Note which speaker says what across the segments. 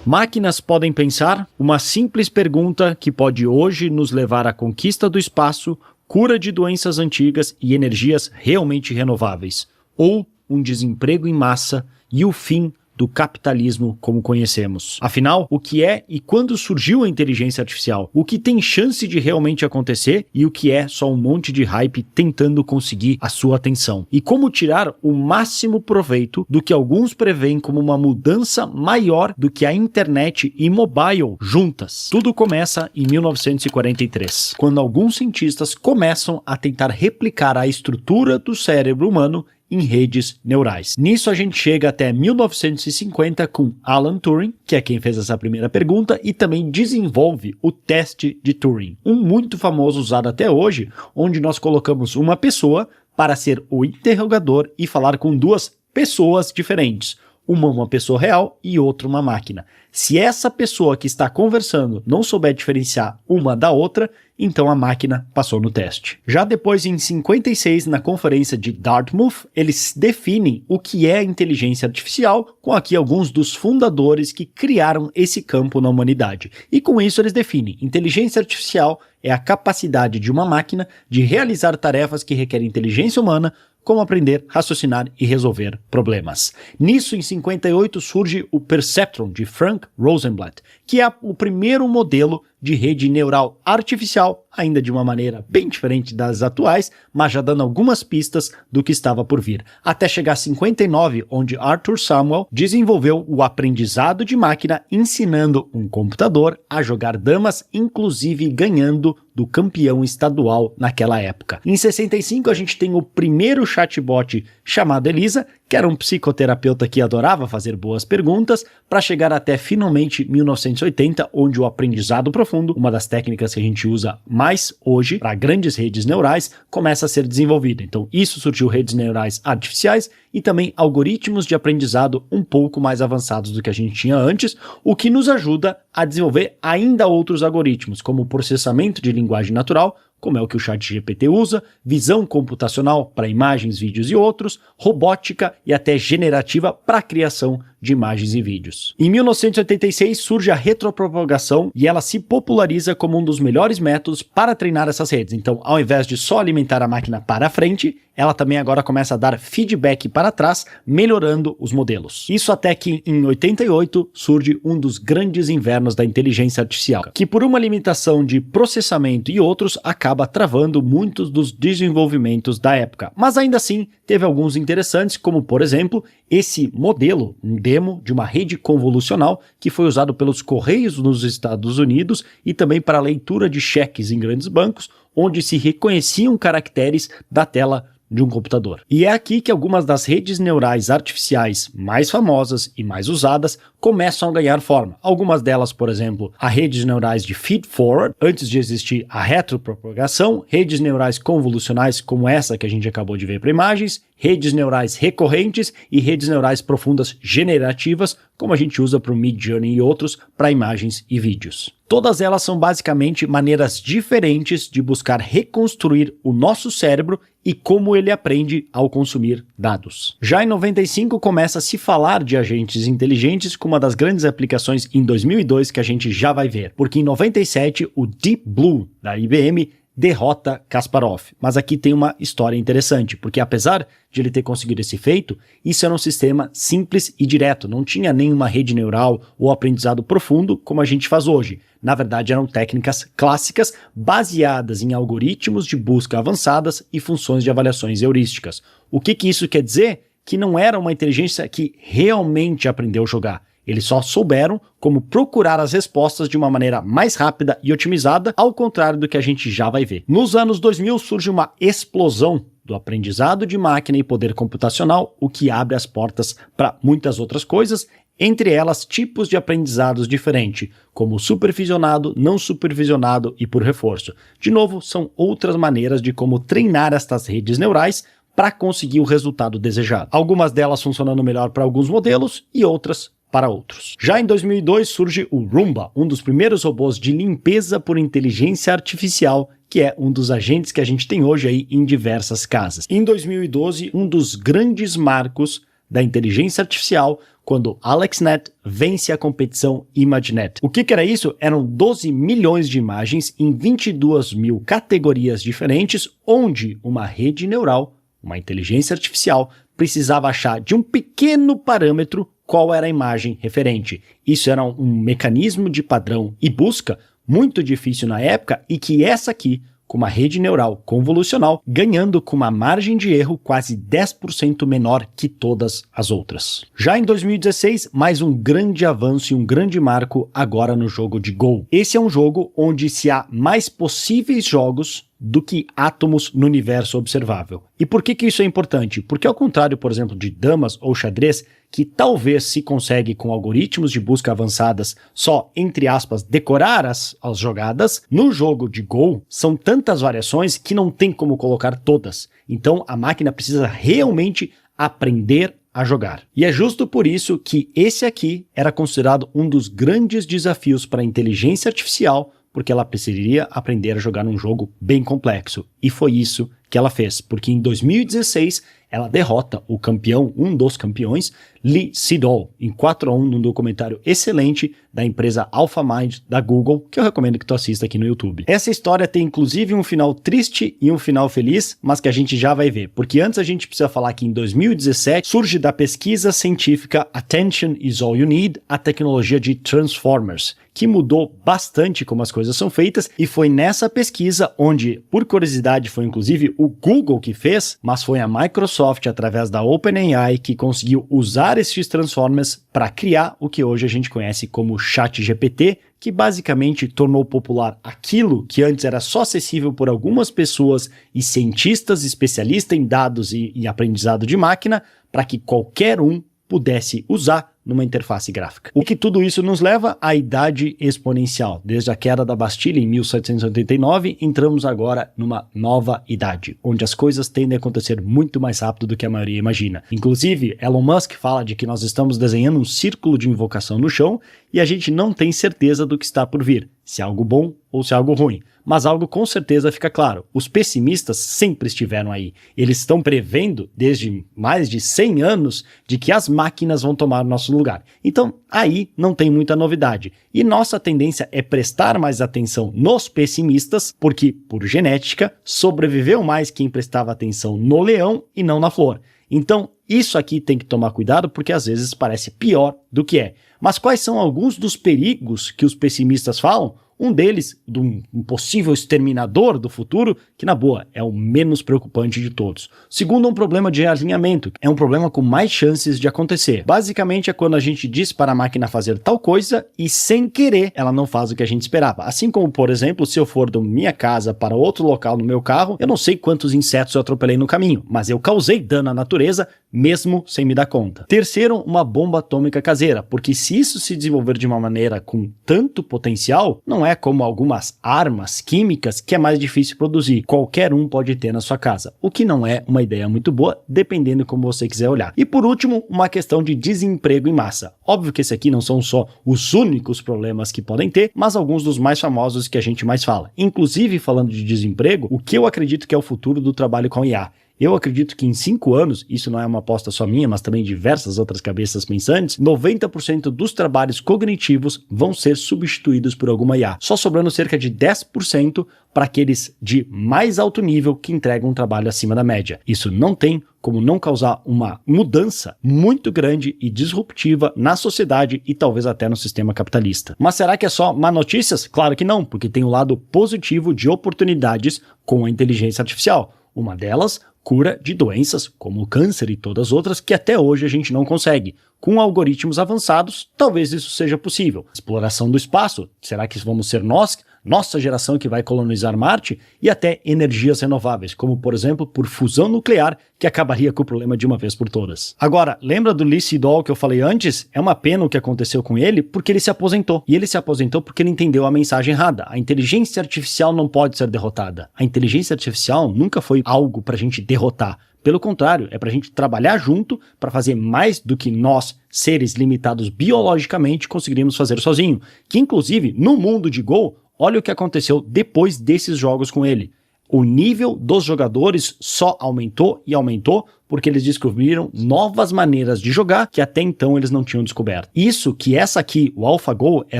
Speaker 1: Máquinas podem pensar? Uma simples pergunta que pode hoje nos levar à conquista do espaço, cura de doenças antigas e energias realmente renováveis, ou um desemprego em massa e o fim do capitalismo como conhecemos. Afinal, o que é e quando surgiu a inteligência artificial? O que tem chance de realmente acontecer e o que é só um monte de hype tentando conseguir a sua atenção? E como tirar o máximo proveito do que alguns preveem como uma mudança maior do que a internet e mobile juntas? Tudo começa em 1943, quando alguns cientistas começam a tentar replicar a estrutura do cérebro humano em redes neurais. Nisso a gente chega até 1950 com Alan Turing, que é quem fez essa primeira pergunta e também desenvolve o teste de Turing, um muito famoso usado até hoje, onde nós colocamos uma pessoa para ser o interrogador e falar com duas pessoas diferentes, uma pessoa real e outra uma máquina. Se essa pessoa que está conversando não souber diferenciar uma da outra, então a máquina passou no teste. Já depois, em 56, na conferência de Dartmouth, eles definem o que é inteligência artificial, com aqui alguns dos fundadores que criaram esse campo na humanidade. E com isso eles definem: inteligência artificial é a capacidade de uma máquina de realizar tarefas que requerem inteligência humana, como aprender, raciocinar e resolver problemas. Nisso, em 58, surge o Perceptron, de Frank Rosenblatt, que é o primeiro modelo de rede neural artificial, ainda de uma maneira bem diferente das atuais, mas já dando algumas pistas do que estava por vir. Até chegar a 59, onde Arthur Samuel desenvolveu o aprendizado de máquina, ensinando um computador a jogar damas, inclusive ganhando do campeão estadual naquela época. Em 65, a gente tem o primeiro chatbot chamado Elisa, que era um psicoterapeuta que adorava fazer boas perguntas, para chegar até finalmente 1980, onde o aprendizado profundo, uma das técnicas que a gente usa mais hoje para grandes redes neurais, começa a ser desenvolvida. Então isso surgiu redes neurais artificiais e também algoritmos de aprendizado um pouco mais avançados do que a gente tinha antes, o que nos ajuda a desenvolver ainda outros algoritmos, como processamento de linguagem natural, como é o que o ChatGPT usa, visão computacional para imagens, vídeos e outros, robótica e até generativa para a criação de imagens e vídeos. Em 1986 surge a retropropagação e ela se populariza como um dos melhores métodos para treinar essas redes. Então, ao invés de só alimentar a máquina para frente, ela também agora começa a dar feedback para trás, melhorando os modelos. Isso até que em 88 surge um dos grandes invernos da inteligência artificial, que por uma limitação de processamento e outros acaba travando muitos dos desenvolvimentos da época. Mas ainda assim, teve alguns interessantes, como por exemplo, esse modelo, um demo de uma rede convolucional que foi usado pelos Correios nos Estados Unidos e também para a leitura de cheques em grandes bancos, onde se reconheciam caracteres da tela de um computador. E é aqui que algumas das redes neurais artificiais mais famosas e mais usadas começam a ganhar forma. Algumas delas, por exemplo, a redes neurais de feed-forward, antes de existir a retropropagação, redes neurais convolucionais como essa que a gente acabou de ver para imagens, redes neurais recorrentes e redes neurais profundas generativas, como a gente usa para o Midjourney e outros, para imagens e vídeos. Todas elas são basicamente maneiras diferentes de buscar reconstruir o nosso cérebro e como ele aprende ao consumir dados. Já em 95 começa a se falar de agentes inteligentes com uma das grandes aplicações em 2002 que a gente já vai ver, porque em 97 o Deep Blue da IBM derrota Kasparov. Mas aqui tem uma história interessante, porque apesar de ele ter conseguido esse feito, isso era um sistema simples e direto, não tinha nenhuma rede neural ou aprendizado profundo como a gente faz hoje. Na verdade, eram técnicas clássicas baseadas em algoritmos de busca avançadas e funções de avaliações heurísticas. O que isso quer dizer? Que não era uma inteligência que realmente aprendeu a jogar. Eles só souberam como procurar as respostas de uma maneira mais rápida e otimizada, ao contrário do que a gente já vai ver. Nos anos 2000 surge uma explosão do aprendizado de máquina e poder computacional, o que abre as portas para muitas outras coisas, entre elas tipos de aprendizados diferentes, como supervisionado, não supervisionado e por reforço. De novo, são outras maneiras de como treinar estas redes neurais para conseguir o resultado desejado. Algumas delas funcionando melhor para alguns modelos e outras para outros. Já em 2002 surge o Roomba, um dos primeiros robôs de limpeza por inteligência artificial, que é um dos agentes que a gente tem hoje aí em diversas casas. Em 2012, um dos grandes marcos da inteligência artificial quando AlexNet vence a competição ImageNet. O que era isso? Eram 12 milhões de imagens em 22 mil categorias diferentes, onde uma rede neural, uma inteligência artificial, precisava achar de um pequeno parâmetro qual era a imagem referente. Isso era um mecanismo de padrão e busca muito difícil na época e que essa aqui, com uma rede neural convolucional, ganhando com uma margem de erro quase 10% menor que todas as outras. Já em 2016, mais um grande avanço e um grande marco agora no jogo de Go. Esse é um jogo onde se há mais possíveis jogos do que átomos no universo observável. E por que isso é importante? Porque ao contrário, por exemplo, de damas ou xadrez, que talvez se consegue com algoritmos de busca avançadas só, entre aspas, decorar as jogadas, no jogo de Go são tantas variações que não tem como colocar todas. Então a máquina precisa realmente aprender a jogar. E é justo por isso que esse aqui era considerado um dos grandes desafios para a inteligência artificial, porque ela precisaria aprender a jogar num jogo bem complexo. E foi isso que ela fez, porque em 2016 ela derrota o campeão, um dos campeões, Lee Sedol, em 4-1 num documentário excelente da empresa AlphaMind da Google, que eu recomendo que tu assista aqui no YouTube. Essa história tem inclusive um final triste e um final feliz, mas que a gente já vai ver, porque antes a gente precisa falar que em 2017 surge da pesquisa científica Attention is All You Need a tecnologia de Transformers, que mudou bastante como as coisas são feitas, e foi nessa pesquisa onde, por curiosidade, foi inclusive o Google que fez, mas foi a Microsoft, através da OpenAI, que conseguiu usar esses Transformers para criar o que hoje a gente conhece como ChatGPT, que basicamente tornou popular aquilo que antes era só acessível por algumas pessoas e cientistas especialistas em dados e aprendizado de máquina, para que qualquer um pudesse usar numa interface gráfica. O que tudo isso nos leva à idade exponencial. Desde a queda da Bastilha em 1789, entramos agora numa nova idade, onde as coisas tendem a acontecer muito mais rápido do que a maioria imagina. Inclusive, Elon Musk fala de que nós estamos desenhando um círculo de invocação no chão e a gente não tem certeza do que está por vir, se é algo bom ou se é algo ruim. Mas algo com certeza fica claro, os pessimistas sempre estiveram aí. Eles estão prevendo, desde mais de 100 anos, de que as máquinas vão tomar o nosso lugar. Então, aí não tem muita novidade. E nossa tendência é prestar mais atenção nos pessimistas, porque, por genética, sobreviveu mais quem prestava atenção no leão e não na flor. Então, isso aqui tem que tomar cuidado, porque às vezes parece pior do que é. Mas quais são alguns dos perigos que os pessimistas falam? Um deles, de um possível exterminador do futuro, que na boa é o menos preocupante de todos. Segundo, um problema de alinhamento, é um problema com mais chances de acontecer. Basicamente é quando a gente diz para a máquina fazer tal coisa e sem querer ela não faz o que a gente esperava. Assim como, por exemplo, se eu for da minha casa para outro local no meu carro, eu não sei quantos insetos eu atropelei no caminho, mas eu causei dano à natureza mesmo sem me dar conta. Terceiro, uma bomba atômica caseira, porque se isso se desenvolver de uma maneira com tanto potencial, não é como algumas armas químicas que é mais difícil produzir. Qualquer um pode ter na sua casa, o que não é uma ideia muito boa, dependendo como você quiser olhar. E por último, uma questão de desemprego em massa. Óbvio que esses aqui não são só os únicos problemas que podem ter, mas alguns dos mais famosos que a gente mais fala. Inclusive, falando de desemprego, o que eu acredito que é o futuro do trabalho com IA. Eu acredito que em 5 anos, isso não é uma aposta só minha, mas também diversas outras cabeças pensantes, 90% dos trabalhos cognitivos vão ser substituídos por alguma IA, só sobrando cerca de 10% para aqueles de mais alto nível que entregam um trabalho acima da média. Isso não tem como não causar uma mudança muito grande e disruptiva na sociedade e talvez até no sistema capitalista. Mas será que é só má notícias? Claro que não, porque tem o lado positivo de oportunidades com a inteligência artificial. Uma delas, cura de doenças como o câncer e todas as outras que até hoje a gente não consegue. Com algoritmos avançados, talvez isso seja possível. Exploração do espaço, será que vamos ser nós, nossa geração que vai colonizar Marte? E até energias renováveis, como por exemplo por fusão nuclear, que acabaria com o problema de uma vez por todas. Agora, lembra do Lee Sedol que eu falei antes? É uma pena o que aconteceu com ele, porque ele se aposentou. E ele se aposentou porque ele entendeu a mensagem errada. A inteligência artificial não pode ser derrotada. A inteligência artificial nunca foi algo para a gente derrotar. Pelo contrário, é para a gente trabalhar junto para fazer mais do que nós, seres limitados biologicamente, conseguiríamos fazer sozinho. Que inclusive, no mundo de Go, olha o que aconteceu depois desses jogos com ele. O nível dos jogadores só aumentou e aumentou porque eles descobriram novas maneiras de jogar que até então eles não tinham descoberto. Isso que essa aqui, o AlphaGo, é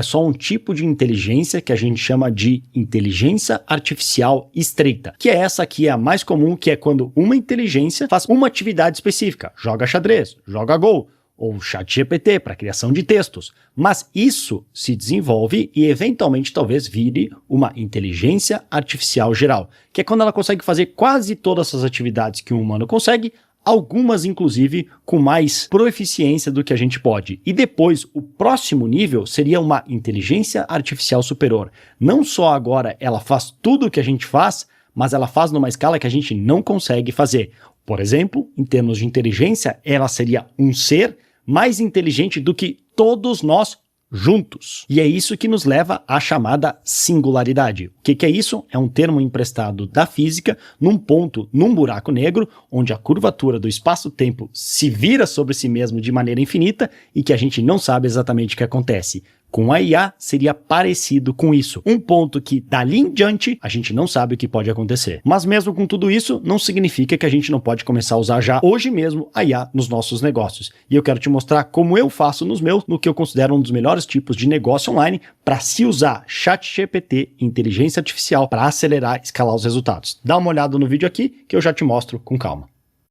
Speaker 1: só um tipo de inteligência que a gente chama de inteligência artificial estreita, que é essa aqui, é a mais comum, que é quando uma inteligência faz uma atividade específica, joga xadrez, joga Go, ou ChatGPT para criação de textos, mas isso se desenvolve e eventualmente talvez vire uma inteligência artificial geral, que é quando ela consegue fazer quase todas essas atividades que um humano consegue, algumas inclusive com mais proeficiência do que a gente pode. E depois, o próximo nível seria uma inteligência artificial superior. Não só agora ela faz tudo o que a gente faz, mas ela faz numa escala que a gente não consegue fazer. Por exemplo, em termos de inteligência, ela seria um ser mais inteligente do que todos nós juntos. E é isso que nos leva à chamada singularidade. O que é isso? É um termo emprestado da física num ponto, num buraco negro, onde a curvatura do espaço-tempo se vira sobre si mesmo de maneira infinita e que a gente não sabe exatamente o que acontece. Com a IA seria parecido com isso. Um ponto que, dali em diante, a gente não sabe o que pode acontecer. Mas mesmo com tudo isso, não significa que a gente não pode começar a usar já hoje mesmo a IA nos nossos negócios. E eu quero te mostrar como eu faço nos meus, no que eu considero um dos melhores tipos de negócio online para se usar ChatGPT, inteligência artificial, para acelerar e escalar os resultados. Dá uma olhada no vídeo aqui que eu já te mostro com calma.